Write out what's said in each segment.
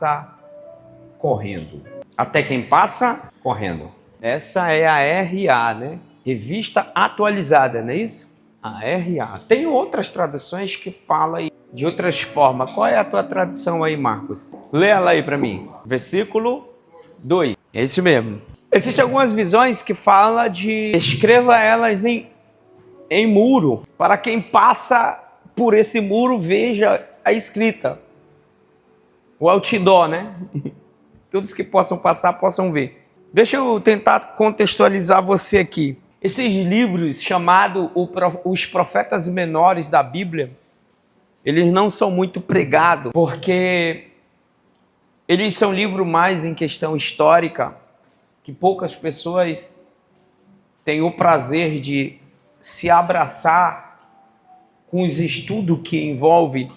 passa correndo. Até quem passa correndo. Essa é a RA, né? Revista Atualizada, não é isso? A RA. Tem outras traduções que falam de outras formas. Qual é a tua tradução aí, Marcos? Lê ela aí para mim. Versículo 2. É isso mesmo. Existem algumas visões que falam de escreva elas em muro, para quem passa por esse muro veja a escrita. O outdoor, né? Todos que possam passar, possam ver. Deixa eu tentar contextualizar você aqui. Esses livros chamados os profetas menores da Bíblia, eles não são muito pregados, porque eles são livros mais em questão histórica, que poucas pessoas têm o prazer de se abraçar com os estudos que envolvem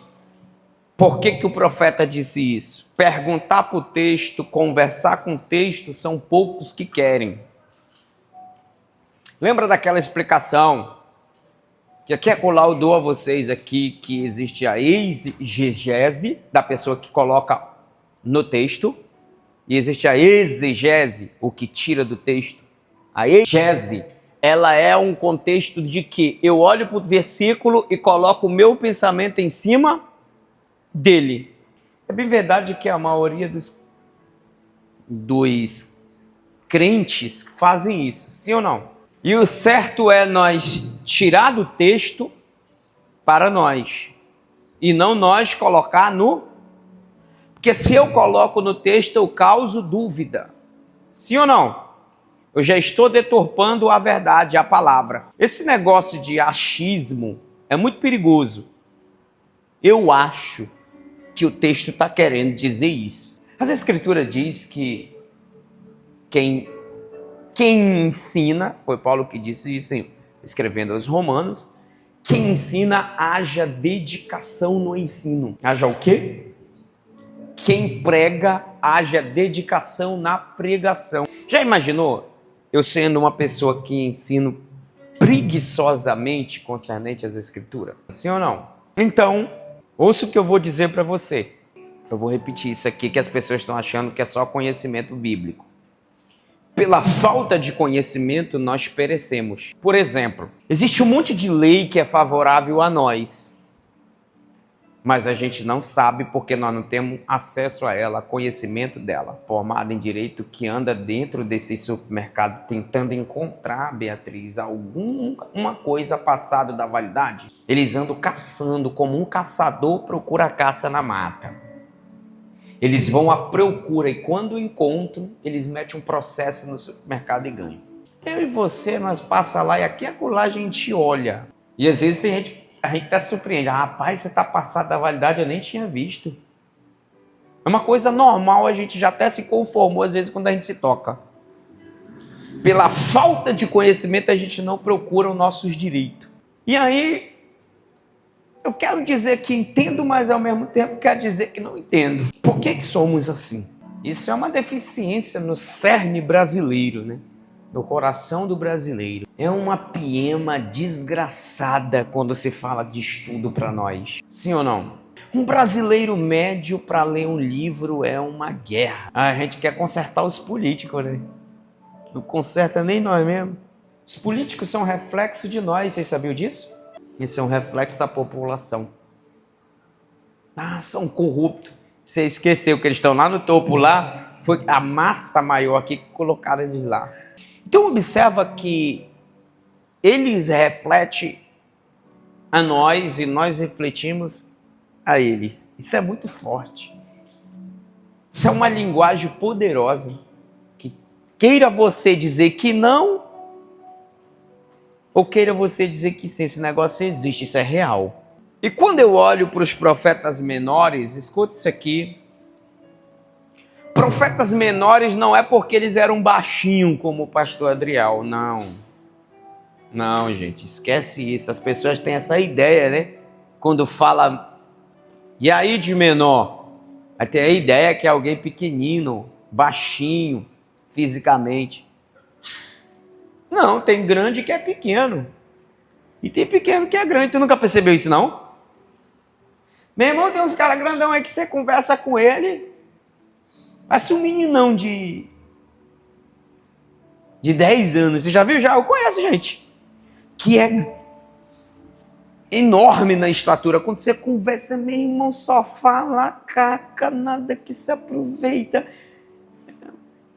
por que o profeta disse isso. Perguntar para o texto, conversar com o texto, são poucos que querem. Lembra daquela explicação que aqui é colar eu dou a vocês aqui, que existe a exegese da pessoa que coloca no texto, e existe a exegese, o que tira do texto. A exegese, ela é um contexto de que eu olho para o versículo e coloco o meu pensamento em cima dele. É bem verdade que a maioria dos crentes fazem isso, sim ou não? E o certo é nós tirar do texto para nós, e não nós colocar no... Porque se eu coloco no texto, eu causo dúvida. Sim ou não? Eu já estou deturpando a verdade, a palavra. Esse negócio de achismo é muito perigoso. Eu acho que o texto está querendo dizer isso. As Escrituras diz que quem ensina, foi Paulo que disse isso escrevendo aos Romanos, quem ensina haja dedicação no ensino. Haja o quê? Quem prega haja dedicação na pregação. Já imaginou eu sendo uma pessoa que ensino preguiçosamente concernente às Escrituras? Sim ou não? Então, ouça o que eu vou dizer para você. Eu vou repetir isso aqui que as pessoas estão achando que é só conhecimento bíblico. Pela falta de conhecimento, nós perecemos. Por exemplo, existe um monte de lei que é favorável a nós, mas a gente não sabe porque nós não temos acesso a ela, conhecimento dela. Formado em direito que anda dentro desse supermercado tentando encontrar, Beatriz, alguma coisa passada da validade. Eles andam caçando como um caçador procura a caça na mata. Eles vão à procura e quando encontram, eles metem um processo no supermercado e ganham. Eu e você, nós passa lá e aqui e acolá a gente olha. E às vezes a gente até se surpreende. Rapaz, você está passado da validade, eu nem tinha visto. É uma coisa normal, a gente já até se conformou às vezes quando a gente se toca. Pela falta de conhecimento, a gente não procura os nossos direitos. E aí, eu quero dizer que entendo, mas ao mesmo tempo quero dizer que não entendo. Por que somos assim? Isso é uma deficiência no cerne brasileiro, né? No coração do brasileiro. É uma piema desgraçada quando se fala de estudo para nós. Sim ou não? Um brasileiro médio para ler um livro é uma guerra. A gente quer consertar os políticos, né? Não conserta nem nós mesmos. Os políticos são reflexo de nós, vocês sabiam disso? Isso é um reflexo da população. São corruptos. Você esqueceu que eles estão lá no topo lá? Foi a massa maior que colocaram eles lá. Então observa que eles refletem a nós e nós refletimos a eles. Isso é muito forte. Isso é uma linguagem poderosa. Que queira você dizer que não, ou queira você dizer que sim, esse negócio existe, isso é real. E quando eu olho para os profetas menores, escuta isso aqui. Profetas menores não é porque eles eram baixinhos como o pastor Adriel, não. Não, gente, esquece isso. As pessoas têm essa ideia, né? Quando fala, e aí de menor? Aí tem a ideia que é alguém pequenino, baixinho, fisicamente. Não, tem grande que é pequeno. E tem pequeno que é grande. Tu nunca percebeu isso, não? Meu irmão, tem uns caras grandão aí que você conversa com ele, Parece um meninão de 10 anos. Você já viu? Já? Eu conheço gente que é enorme na estatura. Quando você conversa, meu irmão, só fala caca, nada que se aproveita.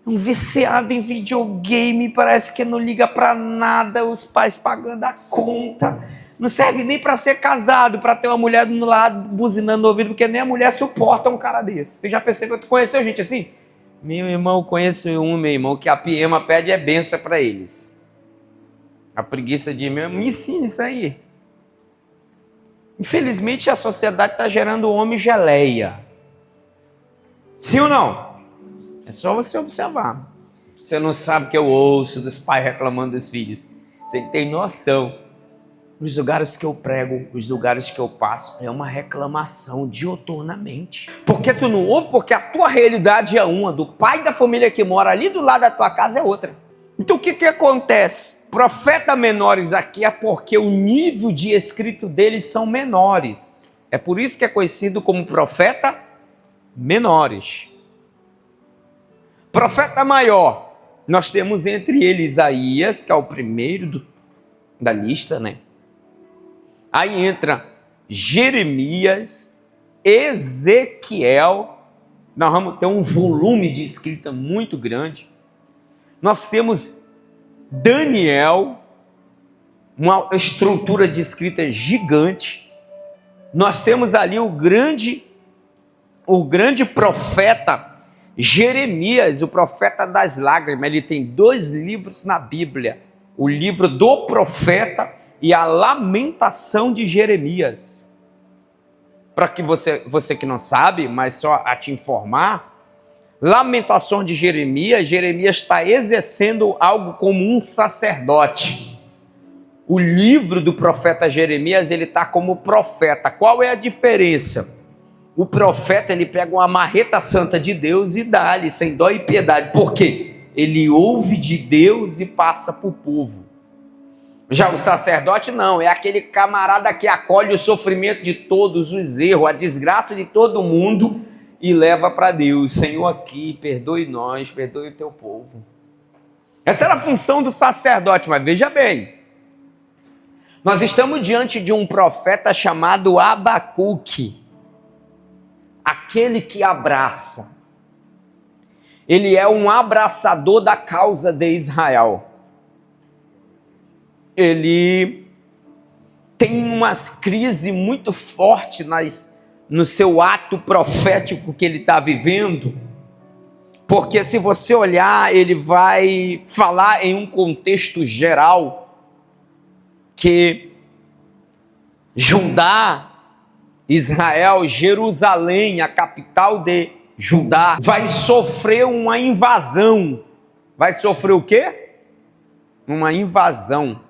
Um viciado em videogame, parece que não liga pra nada, os pais pagando a conta. Não serve nem para ser casado, para ter uma mulher do lado buzinando no ouvido, porque nem a mulher suporta um cara desse. Você já percebeu? Tu conheceu gente assim? Meu irmão, conheço meu irmão, que a Piema pede é benção para eles. A preguiça de me ensina isso aí. Infelizmente a sociedade está gerando homem geleia. Sim ou não? É só você observar. Você não sabe o que eu ouço dos pais reclamando dos filhos. Você tem noção. Nos lugares que eu prego, nos lugares que eu passo, é uma reclamação diuturnamente. Por que tu não ouve? Porque a tua realidade é uma, do pai da família que mora ali do lado da tua casa é outra. Então o que acontece? Profetas menores aqui é porque o nível de escrito deles são menores. É por isso que é conhecido como profeta menores. Profeta maior, nós temos entre eles Isaías, que é o primeiro da lista, né? Aí entra Jeremias, Ezequiel, nós vamos ter um volume de escrita muito grande. Nós temos Daniel, uma estrutura de escrita gigante. Nós temos ali o grande profeta Jeremias, o profeta das lágrimas. Ele tem 2 livros na Bíblia, o livro do profeta e a lamentação de Jeremias. Para que você que não sabe, mas só a te informar, lamentações de Jeremias está exercendo algo como um sacerdote. O livro do profeta Jeremias, ele está como profeta. Qual é a diferença? O profeta, ele pega uma marreta santa de Deus e dá-lhe sem dó e piedade. Por quê? Ele ouve de Deus e passa para o povo. Já o sacerdote não, é aquele camarada que acolhe o sofrimento de todos, os erros, a desgraça de todo mundo e leva para Deus. Senhor, aqui, perdoe nós, perdoe o teu povo. Essa era a função do sacerdote, mas veja bem, nós estamos diante de um profeta chamado Abacuque, aquele que abraça. Ele é um abraçador da causa de Israel. Ele tem umas crises muito fortes no seu ato profético que ele está vivendo, porque se você olhar, ele vai falar em um contexto geral que Judá, Israel, Jerusalém, a capital de Judá, vai sofrer uma invasão. Vai sofrer o quê? Uma invasão.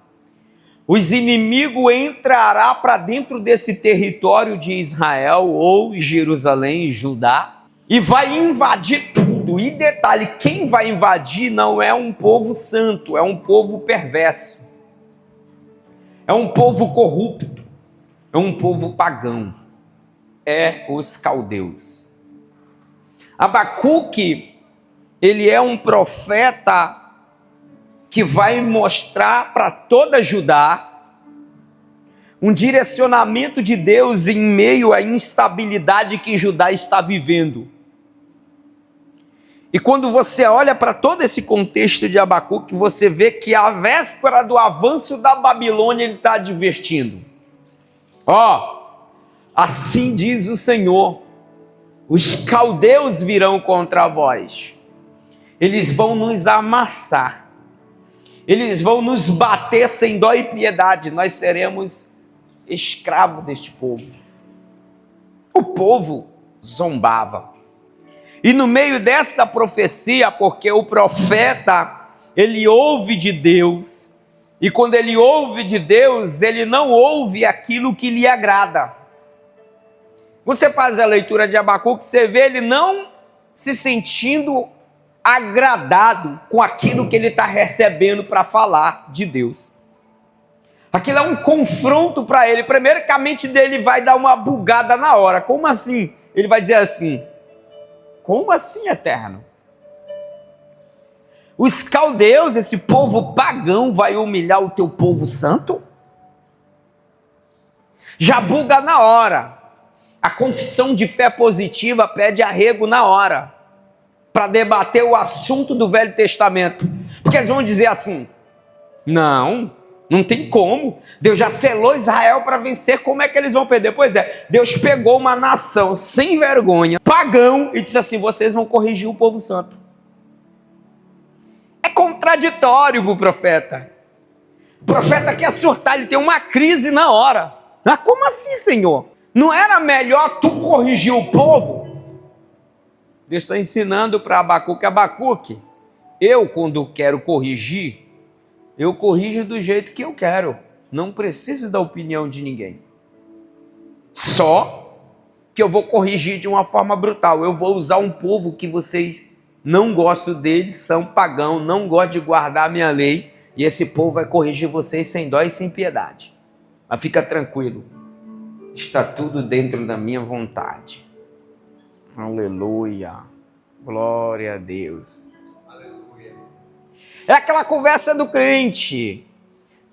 Os inimigos entrarão para dentro desse território de Israel ou Jerusalém, Judá, e vai invadir tudo. E detalhe, quem vai invadir não é um povo santo, é um povo perverso. É um povo corrupto, é um povo pagão. É os caldeus. Abacuque, ele é um profeta que vai mostrar para toda Judá um direcionamento de Deus em meio à instabilidade que Judá está vivendo. E quando você olha para todo esse contexto de Abacuque, você vê que à véspera do avanço da Babilônia, ele está advertindo. Assim diz o Senhor, os caldeus virão contra vós, eles vão nos amassar, eles vão nos bater sem dó e piedade, nós seremos escravos deste povo. O povo zombava. E no meio dessa profecia, porque o profeta, ele ouve de Deus, e quando ele ouve de Deus, ele não ouve aquilo que lhe agrada. Quando você faz a leitura de Abacuque, você vê ele não se sentindo agradado com aquilo que ele está recebendo para falar de Deus. Aquilo é um confronto para ele. Primeiro que a mente dele vai dar uma bugada na hora. Como assim? Ele vai dizer assim: Como assim eterno? Os caldeus, esse povo pagão, vai humilhar o teu povo santo? Já buga na hora. A confissão de fé positiva pede arrego na hora, para debater o assunto do Velho Testamento. Porque eles vão dizer assim: não tem como. Deus já selou Israel para vencer, como é que eles vão perder? Pois é, Deus pegou uma nação sem vergonha, pagão, e disse assim: vocês vão corrigir o povo santo. É contraditório para o profeta. O profeta quer surtar, ele tem uma crise na hora. Ah, como assim, Senhor? Não era melhor tu corrigir o povo? Deus está ensinando para Abacuque, eu quando quero corrigir, eu corrijo do jeito que eu quero. Não preciso da opinião de ninguém. Só que eu vou corrigir de uma forma brutal. Eu vou usar um povo que vocês não gostam deles, são pagão, não gostam de guardar a minha lei, e esse povo vai corrigir vocês sem dó e sem piedade. Mas fica tranquilo, está tudo dentro da minha vontade. Aleluia, glória a Deus. Aleluia. É aquela conversa do crente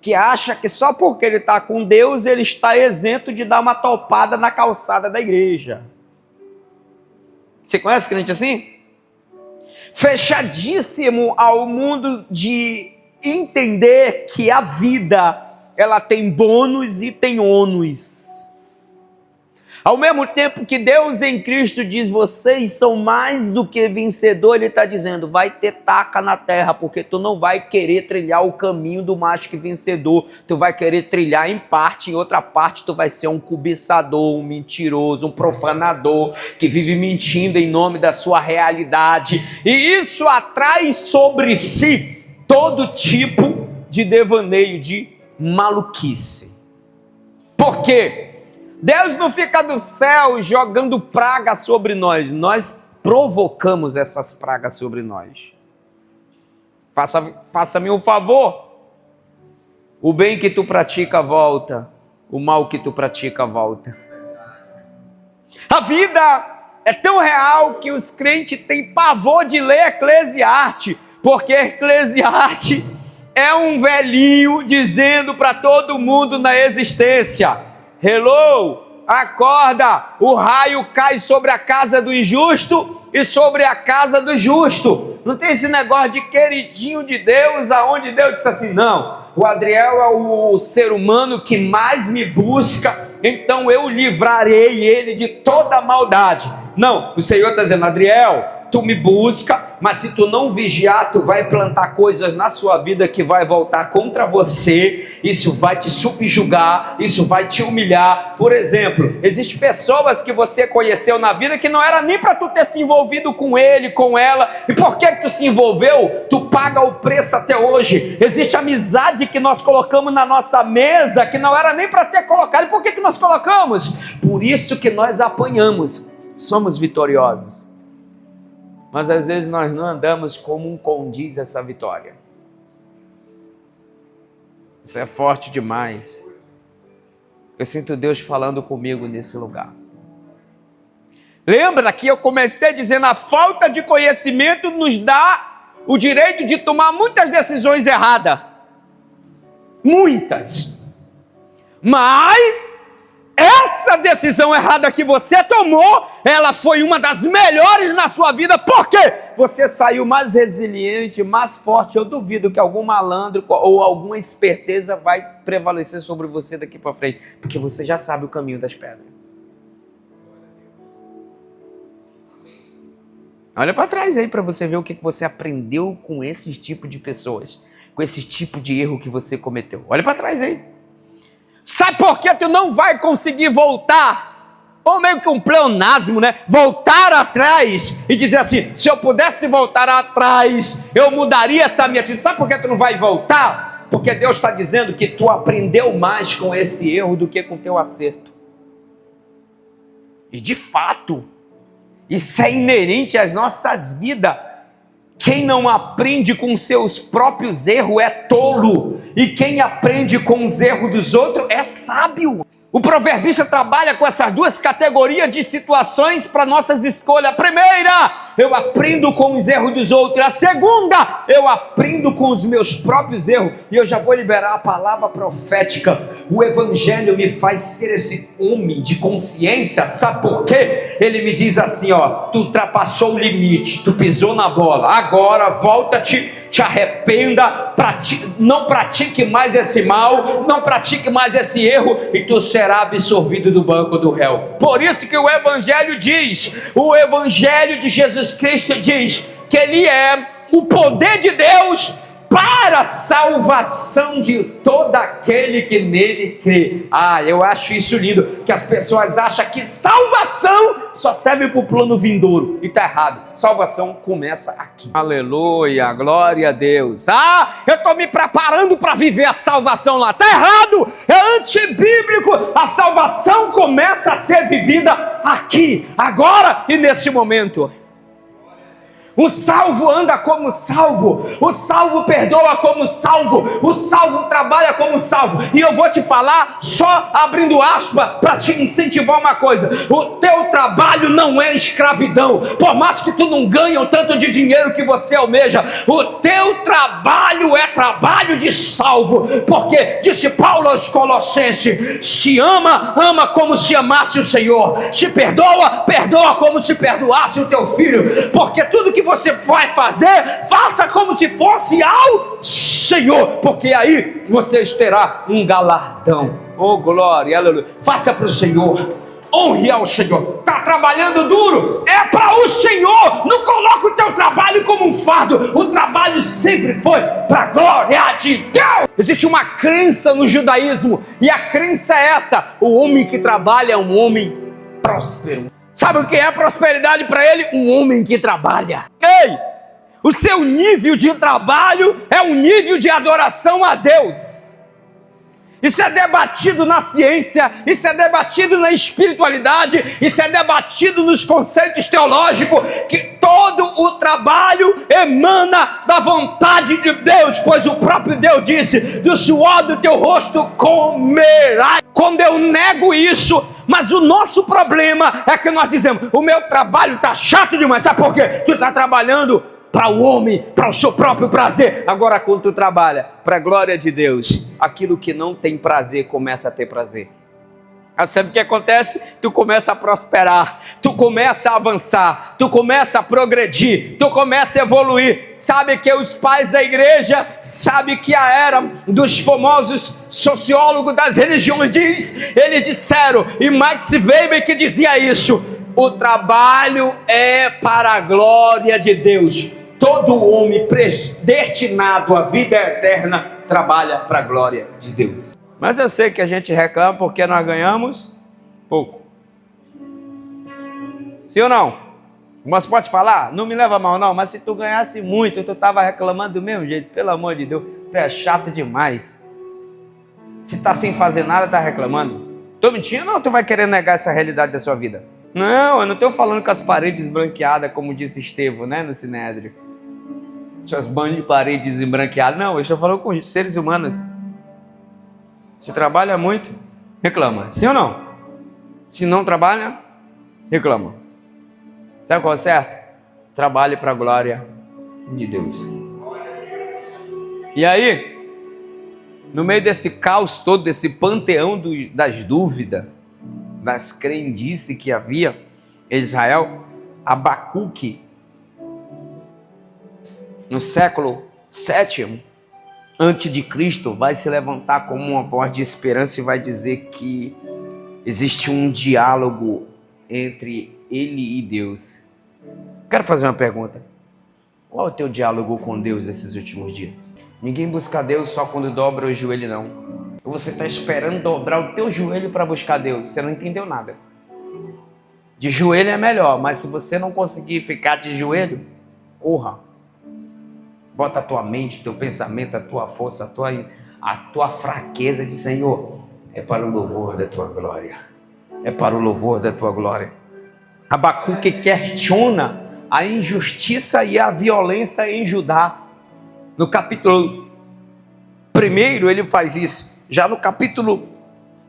que acha que só porque ele está com Deus, ele está isento de dar uma topada na calçada da igreja. Você conhece crente assim? Fechadíssimo ao mundo de entender que a vida, ela tem bônus e tem ônus. Ao mesmo tempo que Deus em Cristo diz, vocês são mais do que vencedor, ele está dizendo, vai ter taca na terra, porque tu não vai querer trilhar o caminho do mais que vencedor, tu vai querer trilhar em parte, em outra parte tu vai ser um cobiçador, um mentiroso, um profanador, que vive mentindo em nome da sua realidade, e isso atrai sobre si todo tipo de devaneio, de maluquice. Por quê? Deus não fica do céu jogando praga sobre nós. Nós provocamos essas pragas sobre nós. Faça-me um favor. O bem que tu pratica volta. O mal que tu pratica volta. A vida é tão real que os crentes têm pavor de ler Eclesiastes. Porque Eclesiastes é um velhinho dizendo para todo mundo na existência: hello, acorda, o raio cai sobre a casa do injusto e sobre a casa do justo. Não tem esse negócio de queridinho de Deus, aonde Deus disse assim, não, o Adriel é o ser humano que mais me busca, então eu livrarei ele de toda maldade. Não, o Senhor está dizendo, Adriel, tu me busca, mas se tu não vigiar, tu vai plantar coisas na sua vida que vai voltar contra você, isso vai te subjugar, isso vai te humilhar. Por exemplo, existem pessoas que você conheceu na vida que não era nem para tu ter se envolvido com ele, com ela, e por que tu se envolveu? Tu paga o preço até hoje. Existe amizade que nós colocamos na nossa mesa, que não era nem para ter colocado, e por que nós colocamos? Por isso que nós apanhamos, somos vitoriosos. Mas às vezes nós não andamos como condiz essa vitória. Isso é forte demais. Eu sinto Deus falando comigo nesse lugar. Lembra que eu comecei dizendo, a falta de conhecimento nos dá o direito de tomar muitas decisões erradas. Muitas. Mas essa decisão errada que você tomou, ela foi uma das melhores na sua vida. Por quê? Você saiu mais resiliente, mais forte. Eu duvido que algum malandro ou alguma esperteza vai prevalecer sobre você daqui para frente, porque você já sabe o caminho das pedras. Olha para trás aí para você ver o que você aprendeu com esse tipo de pessoas, com esse tipo de erro que você cometeu. Olha para trás aí. Sabe por que tu não vai conseguir voltar? Ou meio que um pleonasmo, né? Voltar atrás e dizer assim, se eu pudesse voltar atrás, eu mudaria essa minha atitude. Sabe por que tu não vai voltar? Porque Deus está dizendo que tu aprendeu mais com esse erro do que com o teu acerto. E de fato, isso é inerente às nossas vidas. Quem não aprende com seus próprios erros é tolo, e quem aprende com os erros dos outros é sábio. O proverbista trabalha com essas duas categorias de situações para nossas escolhas. A primeira, eu aprendo com os erros dos outros. A segunda, eu aprendo com os meus próprios erros. E eu já vou liberar a palavra profética. O evangelho me faz ser esse homem de consciência. Sabe por quê? Ele me diz assim, ó: tu ultrapassou o limite, tu pisou na bola, agora volta-te, te arrependa, não pratique mais esse mal, não pratique mais esse erro, e tu será absolvido do banco do réu. Por isso que o evangelho diz, o evangelho de Jesus Cristo diz que ele é o poder de Deus para a salvação de todo aquele que nele crê. Eu acho isso lindo, que as pessoas acham que salvação só serve para o plano vindouro, e está errado. Salvação começa aqui. Aleluia, glória a Deus. Eu estou me preparando para viver a salvação lá. Está errado, é antibíblico. A salvação começa a ser vivida aqui, agora e nesse momento. O salvo anda como salvo, o salvo perdoa como salvo, o salvo trabalha como salvo. E eu vou te falar, só abrindo aspas, para te incentivar uma coisa: o teu trabalho não é escravidão, por mais que tu não ganhe o tanto de dinheiro que você almeja. O teu trabalho é trabalho de salvo, porque disse Paulo aos Colossenses: se ama, ama como se amasse o Senhor, se perdoa, perdoa como se perdoasse o teu filho, porque tudo que você vai fazer, faça como se fosse ao Senhor, porque aí vocês terão um galardão. Oh glória, aleluia. Faça para o Senhor, honre ao Senhor. Está trabalhando duro, é para o Senhor. Não coloque o teu trabalho como um fardo. O trabalho sempre foi para a glória de Deus. Existe uma crença no judaísmo, e a crença é essa: o homem que trabalha é um homem próspero. Sabe o que é prosperidade para ele? Um homem que trabalha. Ei, o seu nível de trabalho é um nível de adoração a Deus. Isso é debatido na ciência, isso é debatido na espiritualidade, isso é debatido nos conceitos teológicos, que todo o trabalho emana da vontade de Deus, pois o próprio Deus disse: do suor do teu rosto comerás. Quando eu nego isso, mas o nosso problema é que nós dizemos: o meu trabalho está chato demais. Sabe por quê? Tu está trabalhando para o homem, para o seu próprio prazer. Agora, quando tu trabalha para a glória de Deus, aquilo que não tem prazer começa a ter prazer. Sabe o que acontece? Tu começa a prosperar, tu começa a avançar, tu começa a progredir, tu começa a evoluir. Sabe que os pais da igreja, sabe que a era dos famosos sociólogos das religiões diz, eles disseram, e Max Weber que dizia isso: o trabalho é para a glória de Deus. Todo homem predestinado à vida eterna trabalha para a glória de Deus. Mas eu sei que a gente reclama porque nós ganhamos pouco. Sim ou não? Mas pode falar? Não me leva mal não, mas se tu ganhasse muito, tu estava reclamando do mesmo jeito. Pelo amor de Deus, tu é chato demais. Se tá sem fazer nada, tá reclamando. Tô mentindo ou tu vai querer negar essa realidade da sua vida? Não, eu não estou falando com as paredes branqueadas, como disse Estevão, né, no Sinédrio. Suas paredes embranqueadas. Não, eu estou falando com seres humanos. Se trabalha muito, reclama. Sim ou não? Se não trabalha, reclama. Sabe qual é o certo? Trabalhe para a glória de Deus. E aí, no meio desse caos todo, desse panteão das dúvidas, das crendices que havia em Israel, Abacuque, no século 7 antes de Cristo, vai se levantar como uma voz de esperança e vai dizer que existe um diálogo entre ele e Deus. Quero fazer uma pergunta: qual é o teu diálogo com Deus nesses últimos dias? Ninguém busca Deus só quando dobra o joelho, não. Você está esperando dobrar o teu joelho para buscar Deus. Você não entendeu nada. De joelho é melhor, mas se você não conseguir ficar de joelho, corra. Bota a tua mente, teu pensamento, a tua força, a tua fraqueza de Senhor. É para o louvor da tua glória. É para o louvor da tua glória. Abacuque questiona a injustiça e a violência em Judá. No capítulo 1 ele faz isso. Já no capítulo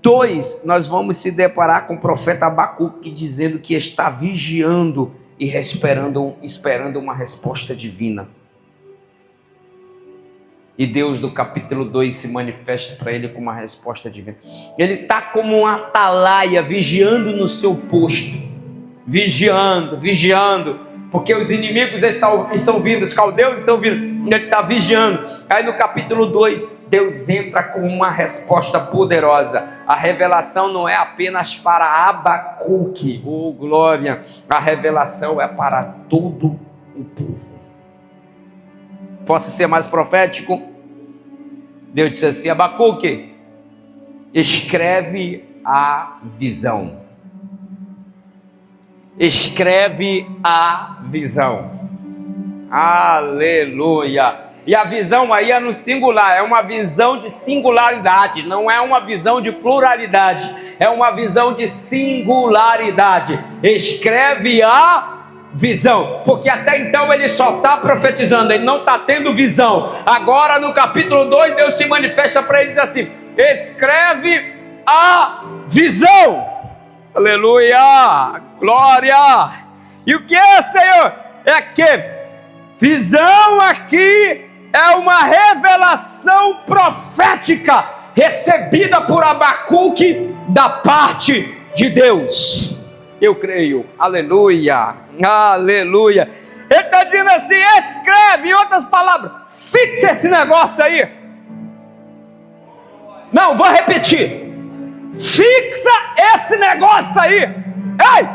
2 nós vamos se deparar com o profeta Abacuque dizendo que está vigiando e esperando uma resposta divina. E Deus, do capítulo 2, se manifesta para ele com uma resposta divina. Ele está como um atalaia, vigiando no seu posto. Vigiando. Porque os inimigos estão vindo, os caldeus estão vindo. Ele está vigiando. Aí no capítulo 2, Deus entra com uma resposta poderosa. A revelação não é apenas para Abacuque. Oh, glória! A revelação é para todo o povo. Posso ser mais profético? Deus disse assim: Abacuque, escreve a visão. Escreve a visão. Aleluia! E a visão aí é no singular, é uma visão de singularidade, não é uma visão de pluralidade, é uma visão de singularidade. Escreve a visão, porque até então ele só está profetizando, ele não está tendo visão. Agora no capítulo 2, Deus se manifesta para ele e diz assim: escreve a visão. Aleluia, glória. E o que é, Senhor? É que visão aqui é uma revelação profética recebida por Abacuque da parte de Deus. Eu creio, aleluia, aleluia. Ele está dizendo assim: escreve, em outras palavras, fixa esse negócio aí. Não, vou repetir. Fixa esse negócio aí. Ei,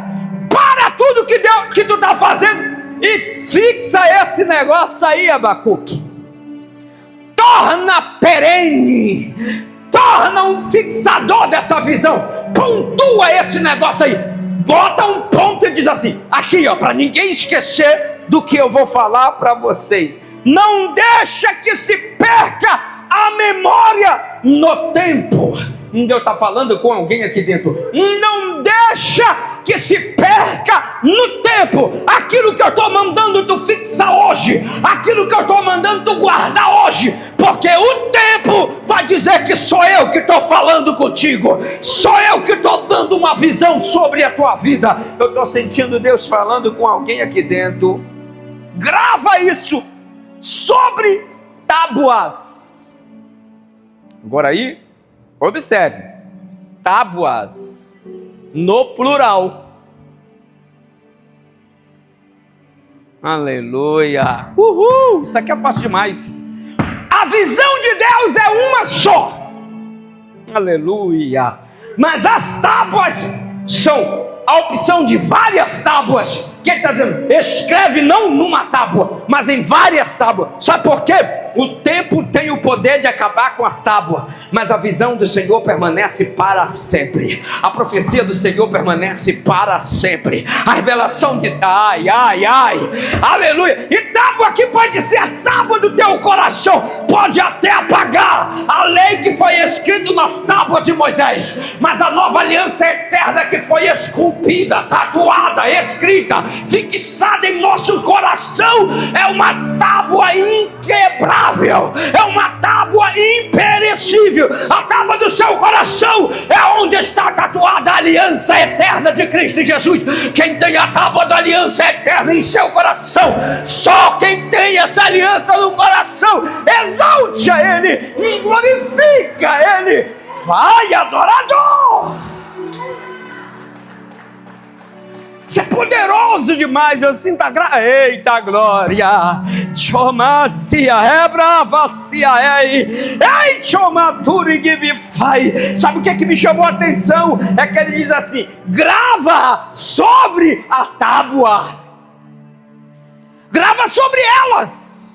para tudo que tu está fazendo e fixa esse negócio aí, Abacuque. Torna perene, torna um fixador dessa visão. Pontua esse negócio aí. Bota um ponto e diz assim: aqui ó, para ninguém esquecer do que eu vou falar para vocês. Não deixa que se perca a memória no tempo. Deus está falando com alguém aqui dentro. Não deixa que se perca no tempo aquilo que eu estou mandando tu fixar hoje, aquilo que eu estou mandando tu guardar hoje, porque o tempo vai dizer que sou eu que estou falando contigo, sou eu que estou dando uma visão sobre a tua vida. Eu estou sentindo Deus falando com alguém aqui dentro. Grava isso sobre tábuas. Agora aí, observe, tábuas no plural. Aleluia. Uhul, isso aqui é fácil demais. A visão de Deus é uma só. Aleluia. Mas as tábuas são a opção de várias tábuas. O que ele está dizendo? Escreve não numa tábua, mas em várias tábuas. Sabe por quê? O tempo tem o poder de acabar com as tábuas, mas a visão do Senhor permanece para sempre. A profecia do Senhor permanece para sempre. A revelação de... Ai, aleluia. E tábua aqui pode ser a tábua do teu coração. Pode até apagar a lei que foi escrita nas tábuas de Moisés, mas a nova aliança eterna que foi esculpida, tatuada, escrita, fixada em nosso coração, é uma tábua inquebrável. É uma tábua imperecível. A tábua do seu coração é onde está tatuada a aliança eterna de Cristo Jesus. Quem tem a tábua da aliança eterna em seu coração, só quem tem essa aliança no coração, exalte a Ele, glorifica a Ele. Vai, adorador! Isso é poderoso demais, eu sinto a graça. Eita glória! Chomacia, rebravacia, ei, chomaturi give fai. Sabe o que é que me chamou a atenção? É que ele diz assim: grava sobre a tábua, grava sobre elas,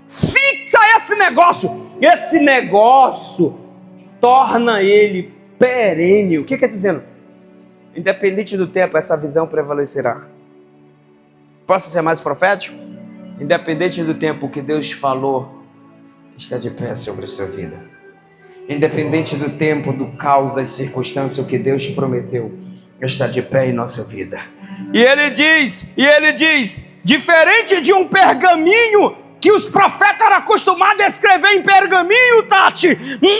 fixa esse negócio torna ele perene. O que quer dizendo? Independente do tempo, essa visão prevalecerá. Posso ser mais profético? Independente do tempo, o que Deus falou está de pé sobre a sua vida. Independente do tempo, do caos, das circunstâncias, o que Deus prometeu está de pé em nossa vida. E ele diz, diferente de um pergaminho que os profetas eram acostumados a escrever em pergaminho, Tati,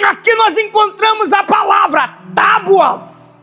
aqui nós encontramos a palavra tábuas.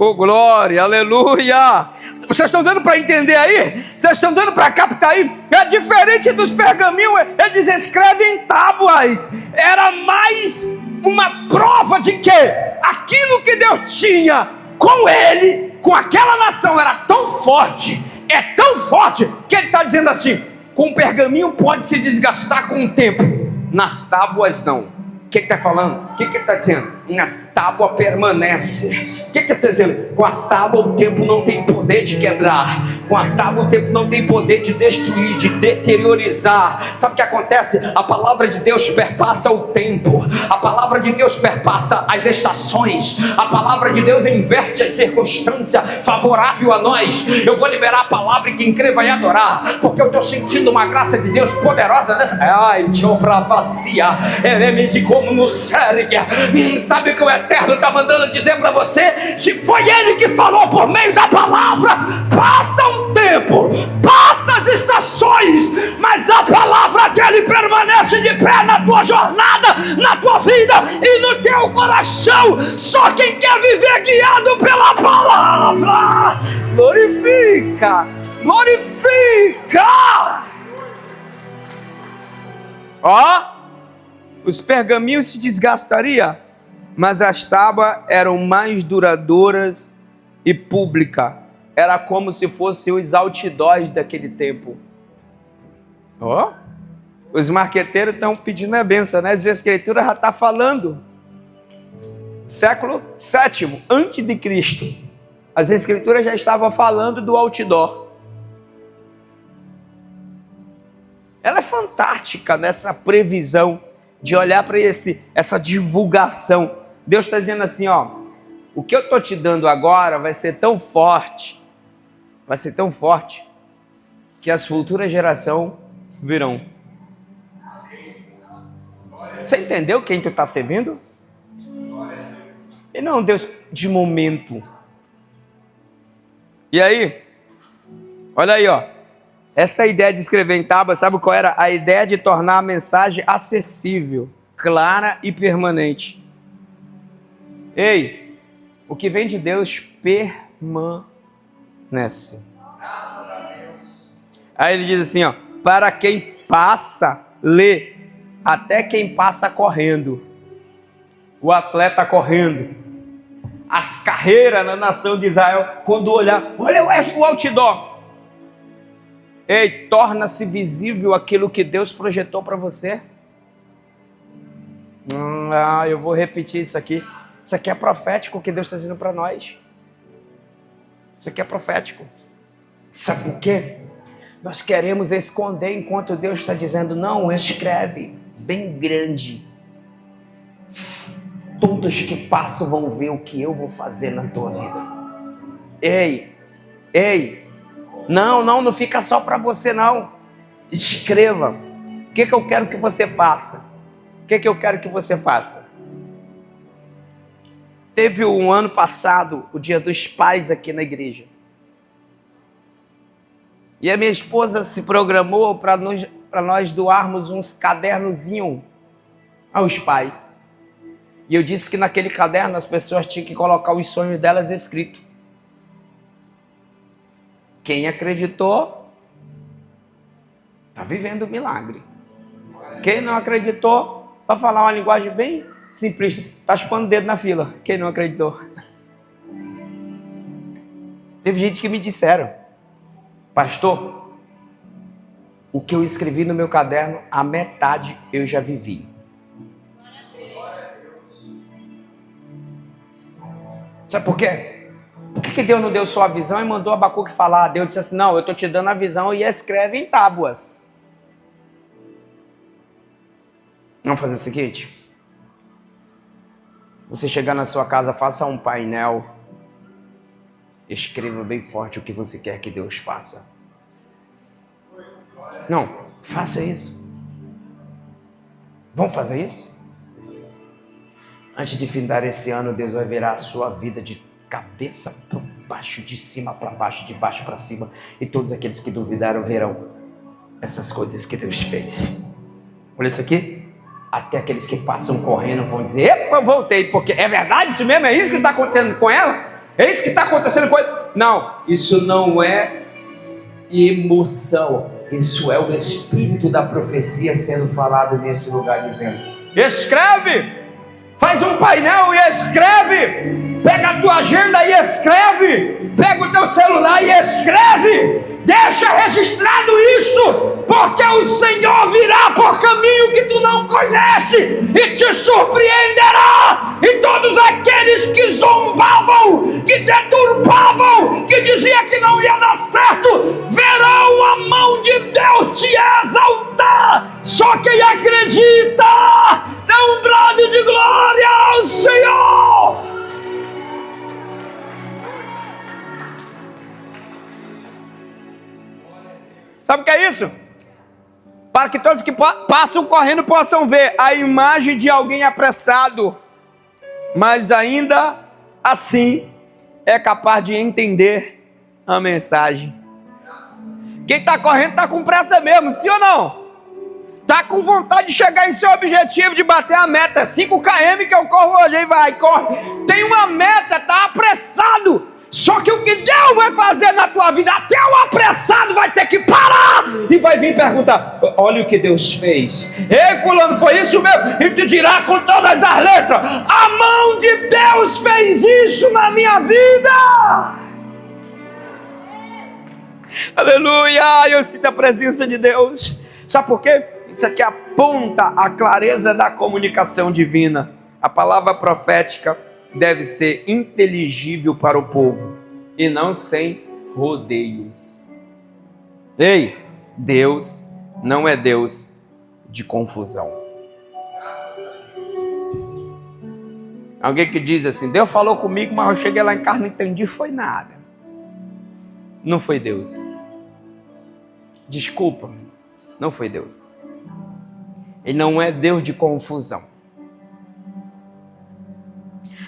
Oh, glória, aleluia! Vocês estão dando para entender aí? Vocês estão dando para captar aí? É diferente dos pergaminhos, eles escrevem em tábuas. Era mais uma prova de que aquilo que Deus tinha com ele, com aquela nação, era tão forte, é tão forte, que ele está dizendo assim: com o pergaminho pode se desgastar com o tempo, nas tábuas não. O que está falando? O que ele está dizendo? Nas tábuas permanece. O que ele está dizendo? Com as tábuas o tempo não tem poder de quebrar. Com as tábuas o tempo não tem poder de destruir, de deteriorizar. Sabe o que acontece? A palavra de Deus perpassa o tempo. A palavra de Deus perpassa as estações. A palavra de Deus inverte a circunstância favorável a nós. Eu vou liberar a palavra e quem crê vai adorar. Porque eu estou sentindo uma graça de Deus poderosa nessa. Ai, tio bravacia. Ele de como no cérebro. Sabe o que o Eterno está mandando dizer para você? Se foi Ele que falou por meio da palavra, passa um tempo, passa as estações, mas a palavra dele permanece de pé na tua jornada, na tua vida e no teu coração. Só quem quer viver guiado pela palavra, glorifica, glorifica. Ó, os pergaminhos se desgastariam, mas as tábuas eram mais duradouras e públicas. Era como se fossem os outdoors daquele tempo. Ó, os marqueteiros estão pedindo a benção, né? As escrituras já estão falando. Século VII, antes de Cristo. As escrituras já estavam falando do outdoor. Ela é fantástica nessa previsão de olhar para essa divulgação. Deus está dizendo assim, ó, o que eu estou te dando agora vai ser tão forte, que as futuras gerações virão. Você entendeu quem tu está servindo? E não Deus de momento. E aí, olha aí, ó, essa ideia de escrever em tábua, sabe qual era? A ideia de tornar a mensagem acessível, clara e permanente. Ei, o que vem de Deus permanece. Aí ele diz assim, ó, para quem passa, lê, até quem passa correndo. O atleta correndo. As carreiras na nação de Israel, quando olhar, olha o outdoor. Ei, torna-se visível aquilo que Deus projetou para você. Eu vou repetir isso aqui. Isso aqui é profético, o que Deus está dizendo para nós. Isso aqui é profético. Sabe por quê? Nós queremos esconder enquanto Deus está dizendo, não, escreve bem grande. Todos que passam vão ver o que eu vou fazer na tua vida. Ei, não fica só para você não. Escreva. O que eu quero que você faça? O que eu quero que você faça? Teve um ano passado, o Dia dos Pais aqui na igreja. E a minha esposa se programou para nós doarmos uns cadernozinhos aos pais. E eu disse que naquele caderno as pessoas tinham que colocar os sonhos delas escritos. Quem acreditou, está vivendo o milagre. Quem não acreditou, para falar uma linguagem bem simplista, está chupando o dedo na fila. Quem não acreditou? Teve gente que me disseram, pastor, o que eu escrevi no meu caderno, a metade eu já vivi. Sabe por quê? Por que Deus não deu só a visão e mandou Abacuque falar? Deus disse assim, não, eu estou te dando a visão e escreve em tábuas. Vamos fazer o seguinte? Você chegar na sua casa, faça um painel. Escreva bem forte o que você quer que Deus faça. Não, faça isso. Vamos fazer isso? Antes de findar esse ano, Deus vai virar a sua vida de cabeça para baixo, de cima para baixo, de baixo para cima. E todos aqueles que duvidaram verão essas coisas que Deus fez. Olha isso aqui. Até aqueles que passam correndo vão dizer, epa, eu voltei, porque é verdade isso mesmo? É isso que está acontecendo com ela? Eis que está acontecendo com ele. Não, isso não é emoção. Isso é o espírito da profecia sendo falado nesse lugar, dizendo: escreve, faz um painel e escreve, pega a tua agenda e escreve, pega o teu celular e escreve, deixa registrado isso, porque o Senhor virá por caminho que tu não conhece e te surpreenderá, e todos aqueles que zombavam, que deturpavam, que diziam que não ia dar certo, verão a mão de Deus te exaltar. Só quem acredita, dá um brado de glória ao Senhor. Sabe o que é isso? Para que todos que passam correndo possam ver a imagem de alguém apressado, mas ainda assim é capaz de entender a mensagem. Quem está correndo está com pressa mesmo, sim ou não? Está com vontade de chegar em seu objetivo, de bater a meta. 5 km que eu corro hoje, aí vai, corre. Tem uma meta, está apressado. Só que o que Deus vai fazer na tua vida, até o apressado vai ter que parar e vai vir perguntar: olha o que Deus fez. Ei, fulano, foi isso mesmo? E te dirá com todas as letras: a mão de Deus fez isso na minha vida. Aleluia, eu sinto a presença de Deus. Sabe por quê? Isso aqui aponta a clareza da comunicação divina. A palavra profética deve ser inteligível para o povo e não sem rodeios. Ei, Deus não é Deus de confusão. Alguém que diz assim: Deus falou comigo, mas eu cheguei lá em casa e não entendi, foi nada. Não foi Deus. Desculpa, não foi Deus. Ele não é Deus de confusão.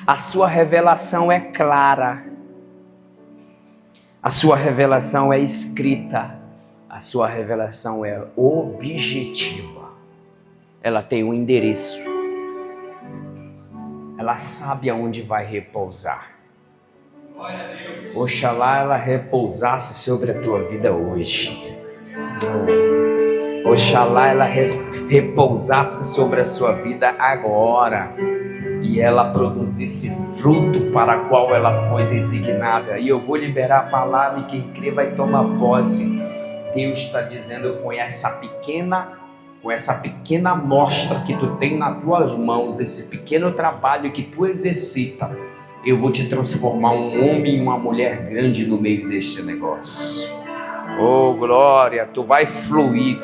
A sua revelação é clara. A sua revelação é escrita. A sua revelação é objetiva. Ela tem um endereço. Ela sabe aonde vai repousar. Oxalá ela repousasse sobre a tua vida hoje. Oxalá ela repousasse sobre a sua vida agora. E ela produzisse fruto para o qual ela foi designada. E eu vou liberar a palavra e quem crê vai tomar posse. Deus está dizendo: com essa pequena amostra que tu tem nas tuas mãos, esse pequeno trabalho que tu exercita, eu vou te transformar um homem e uma mulher grande no meio deste negócio. Oh glória, tu vai fluir.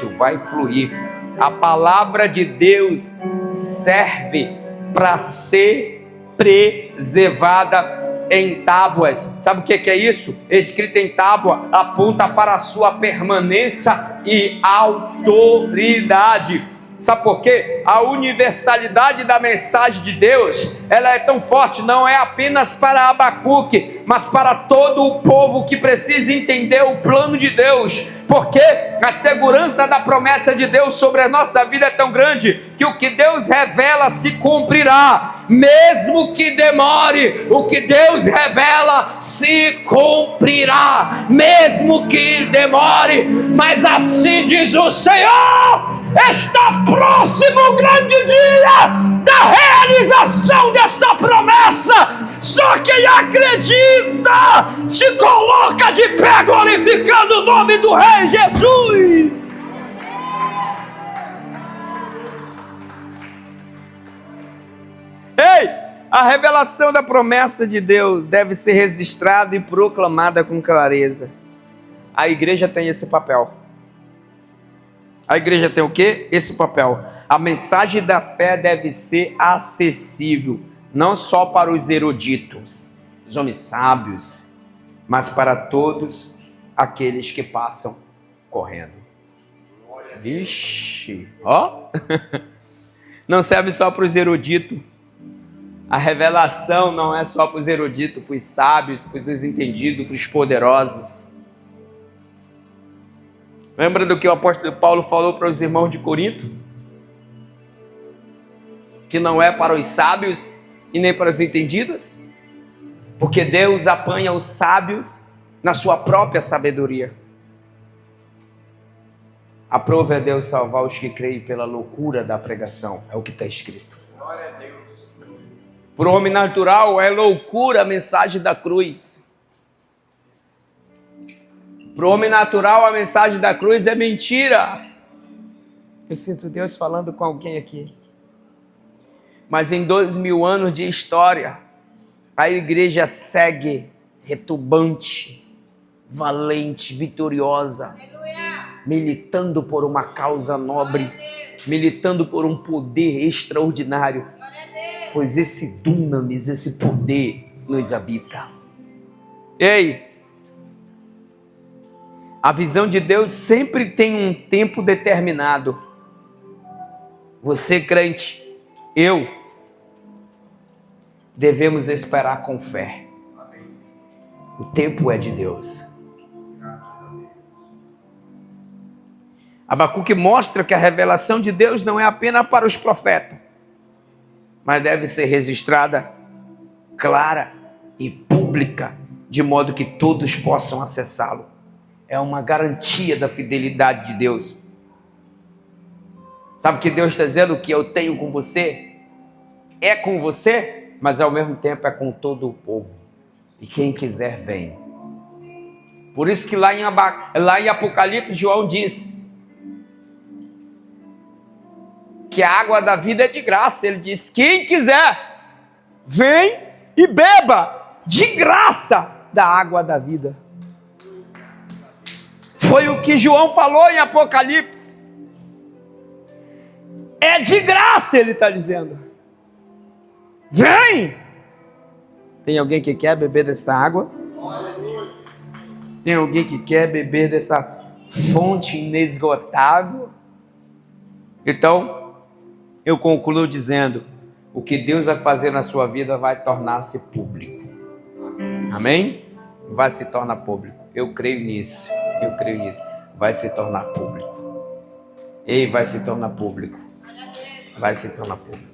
A palavra de Deus serve para ser preservada em tábuas. Sabe o que é isso? Escrita em tábua aponta para a sua permanência e autoridade. Sabe por quê? A universalidade da mensagem de Deus, ela é tão forte, não é apenas para Abacuque, mas para todo o povo que precisa entender o plano de Deus, porque a segurança da promessa de Deus sobre a nossa vida é tão grande, que o que Deus revela se cumprirá, mesmo que demore, o que Deus revela se cumprirá, mesmo que demore, mas assim diz o Senhor: está próximo o grande dia da realização desta promessa. Só quem acredita se coloca de pé glorificando o nome do Rei Jesus. Ei, a revelação da promessa de Deus deve ser registrada e proclamada com clareza. A igreja tem esse papel. A igreja tem o quê? Esse papel. A mensagem da fé deve ser acessível, não só para os eruditos, os homens sábios, mas para todos aqueles que passam correndo. Vixe, ó. Não serve só para os eruditos. A revelação não é só para os eruditos, para os sábios, para os entendidos, para os poderosos. Lembra do que o apóstolo Paulo falou para os irmãos de Corinto? Que não é para os sábios e nem para os entendidos? Porque Deus apanha os sábios na sua própria sabedoria. Aprove a Deus salvar os que creem pela loucura da pregação. É o que está escrito. Glória a Deus. Para o homem natural é loucura a mensagem da cruz. Para o homem natural a mensagem da cruz é mentira. Eu sinto Deus falando com alguém aqui. Mas em 2000 anos de história, a igreja segue retumbante, valente, vitoriosa, militando por uma causa nobre, militando por um poder extraordinário, pois esse dunamis, esse poder nos habita. Ei, a visão de Deus sempre tem um tempo determinado. Você, crente, eu, devemos esperar com fé. O tempo é de Deus. Abacuque mostra que a revelação de Deus não é apenas para os profetas, mas deve ser registrada, clara e pública, de modo que todos possam acessá-lo. É uma garantia da fidelidade de Deus. Sabe o que Deus está dizendo? O que eu tenho com você é com você, mas ao mesmo tempo é com todo o povo. E quem quiser vem. Por isso que lá em Apocalipse, João diz que a água da vida é de graça. Ele diz: quem quiser, vem e beba de graça da água da vida. Foi o que João falou em Apocalipse. É de graça, ele está dizendo. Vem! Tem alguém que quer beber dessa água? Tem alguém que quer beber dessa fonte inesgotável? Então, eu concluo dizendo: o que Deus vai fazer na sua vida vai tornar-se público. Amém? Vai se tornar público. Eu creio nisso. Eu creio nisso. Vai se tornar público. Ei, vai se tornar público. Vai se tornar público.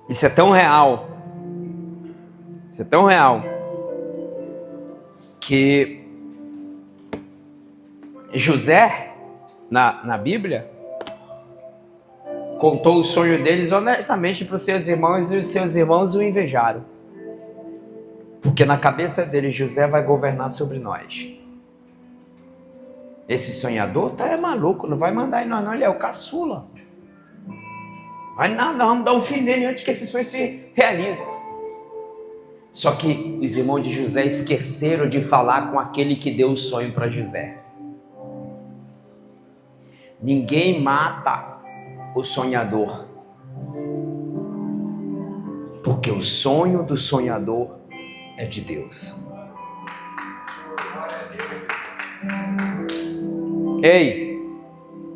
Isso é tão real. Isso é tão real que José, na Bíblia, contou o sonho deles honestamente para os seus irmãos, e os seus irmãos o invejaram. Porque na cabeça dele, José vai governar sobre nós. Esse sonhador é maluco, não vai mandar em nós não, ele é o caçula. Mas não, nós vamos dar um fim nele antes que esse sonho se realize. Só que os irmãos de José esqueceram de falar com aquele que deu o sonho para José. Ninguém mata o sonhador, porque o sonho do sonhador é de Deus. Ei,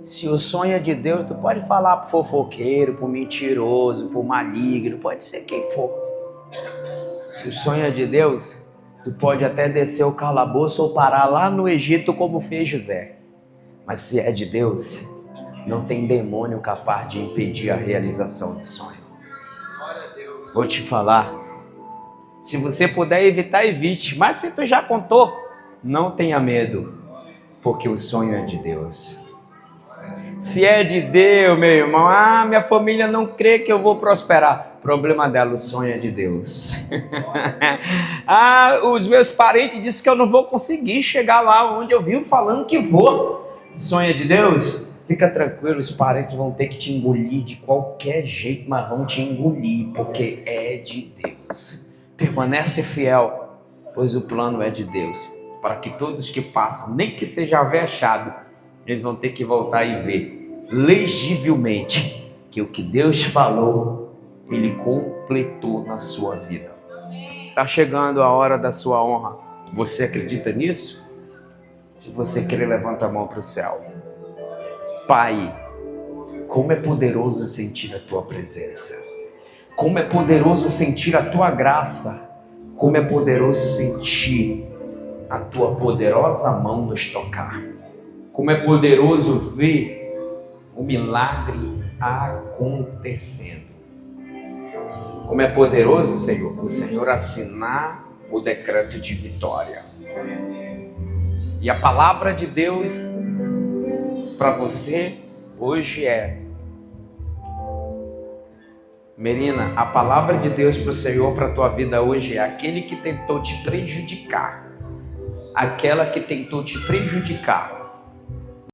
se o sonho é de Deus, tu pode falar pro fofoqueiro, pro mentiroso, pro maligno, pode ser quem for. Se o sonho é de Deus, tu pode até descer o calabouço ou parar lá no Egito como fez José. Mas se é de Deus, não tem demônio capaz de impedir a realização do sonho. Vou te falar, se você puder evitar, evite. Mas se tu já contou, não tenha medo, porque o sonho é de Deus. Se é de Deus, meu irmão, minha família não crê que eu vou prosperar. Problema dela, o sonho é de Deus. Os meus parentes disseram que eu não vou conseguir chegar lá onde eu vivo falando que vou. Sonho é de Deus? Fica tranquilo, os parentes vão ter que te engolir de qualquer jeito, mas vão te engolir, porque é de Deus. Permanece fiel, pois o plano é de Deus, para que todos que passam, nem que seja avexado, eles vão ter que voltar e ver legivelmente que o que Deus falou, Ele completou na sua vida. Está chegando a hora da sua honra. Você acredita nisso? Se você querer, levanta a mão para o céu. Pai, como é poderoso sentir a Tua presença. Como é poderoso sentir a Tua graça. Como é poderoso sentir a Tua poderosa mão nos tocar. Como é poderoso ver o milagre acontecendo. Como é poderoso, Senhor, o Senhor assinar o decreto de vitória. E a palavra de Deus para você hoje é: Merina, a palavra de Deus para o Senhor, para a tua vida hoje é: aquele que tentou te prejudicar, aquela que tentou te prejudicar,